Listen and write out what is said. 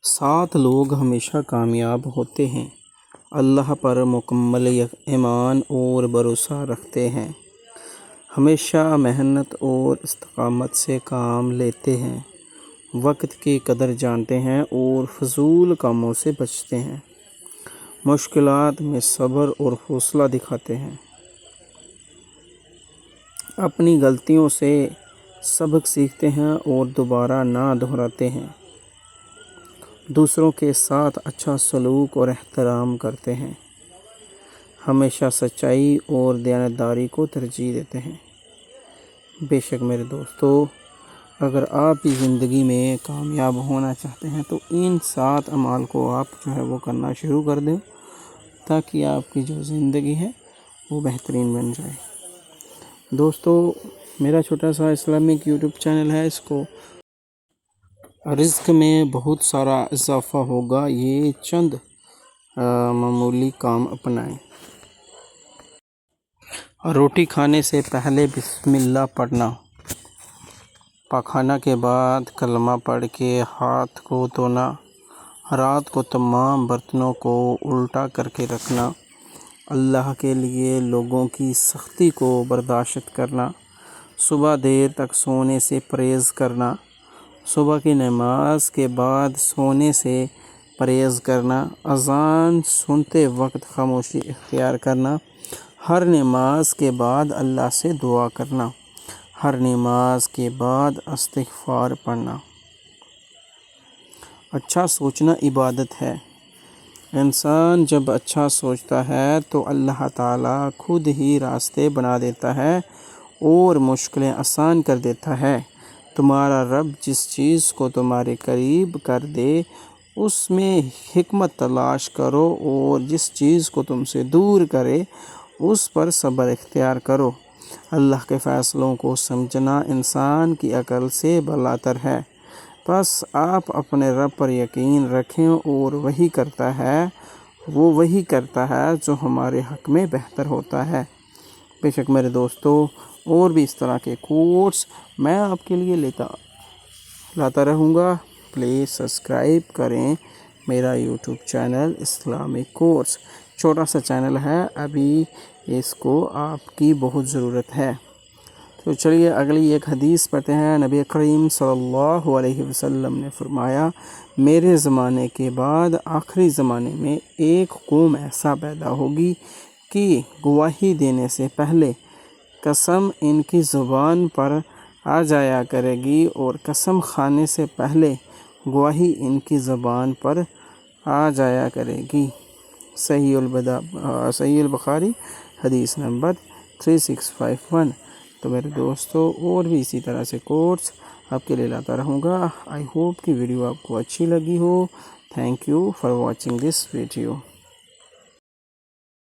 7 لوگ ہمیشہ کامیاب ہوتے ہیں۔ اللہ پر مکمل ایمان اور بھروسہ رکھتے ہیں، ہمیشہ محنت اور استقامت سے کام لیتے ہیں، وقت کی قدر جانتے ہیں اور فضول کاموں سے بچتے ہیں، مشکلات میں صبر اور حوصلہ دکھاتے ہیں، اپنی غلطیوں سے سبق سیکھتے ہیں اور دوبارہ نہ دہراتے ہیں، دوسروں کے ساتھ اچھا سلوک اور احترام کرتے ہیں، ہمیشہ سچائی اور دیانتداری کو ترجیح دیتے ہیں۔ بے شک میرے دوستو، اگر آپ بھی زندگی میں کامیاب ہونا چاہتے ہیں تو ان 7 اعمال کو آپ وہ کرنا شروع کر دیں تاکہ آپ کی جو زندگی ہے وہ بہترین بن جائے۔ دوستو، میرا چھوٹا سا اسلامک یوٹیوب چینل ہے، اس کو رزق میں بہت سارا اضافہ ہوگا، یہ چند معمولی کام اپنائیں۔ روٹی کھانے سے پہلے بسم اللہ پڑھنا، پاخانہ کے بعد کلمہ پڑھ کے ہاتھ کو دھونا، رات کو تمام برتنوں کو الٹا کر کے رکھنا، اللہ کے لیے لوگوں کی سختی کو برداشت کرنا، صبح دیر تک سونے سے پرہیز کرنا، صبح کی نماز کے بعد سونے سے پرہیز کرنا، اذان سنتے وقت خاموشی اختیار کرنا، ہر نماز کے بعد اللہ سے دعا کرنا، ہر نماز کے بعد استغفار پڑھنا۔ اچھا سوچنا عبادت ہے۔ انسان جب اچھا سوچتا ہے تو اللہ تعالیٰ خود ہی راستے بنا دیتا ہے اور مشکلیں آسان کر دیتا ہے۔ تمہارا رب جس چیز کو تمہارے قریب کر دے اس میں حکمت تلاش کرو، اور جس چیز کو تم سے دور کرے اس پر صبر اختیار کرو۔ اللہ کے فیصلوں کو سمجھنا انسان کی عقل سے بالاتر ہے۔ بس آپ اپنے رب پر یقین رکھیں اور وہی کرتا ہے جو ہمارے حق میں بہتر ہوتا ہے۔ بے شک میرے دوستو، اور بھی اس طرح کے کوٹس میں آپ کے لیے لاتا رہوں گا۔ پلیز سبسکرائب کریں میرا یوٹیوب چینل اسلامک کورس۔ چھوٹا سا چینل ہے، ابھی اس کو آپ کی بہت ضرورت ہے۔ تو چلیے اگلی ایک حدیث پڑھتے ہیں۔ نبی کریم صلی اللہ علیہ وسلم نے فرمایا، میرے زمانے کے بعد آخری زمانے میں ایک قوم ایسا پیدا ہوگی کہ گواہی دینے سے پہلے قسم ان کی زبان پر آ جایا کرے گی، اور قسم کھانے سے پہلے گواہی ان کی زبان پر آ جایا کرے گی۔ صحیح البخاری حدیث نمبر 3651۔ تو میرے دوستو، اور بھی اسی طرح سے کوٹس آپ کے لیے لاتا رہوں گا۔ آئی ہوپ کہ ویڈیو آپ کو اچھی لگی ہو۔ Thank you for watching this video.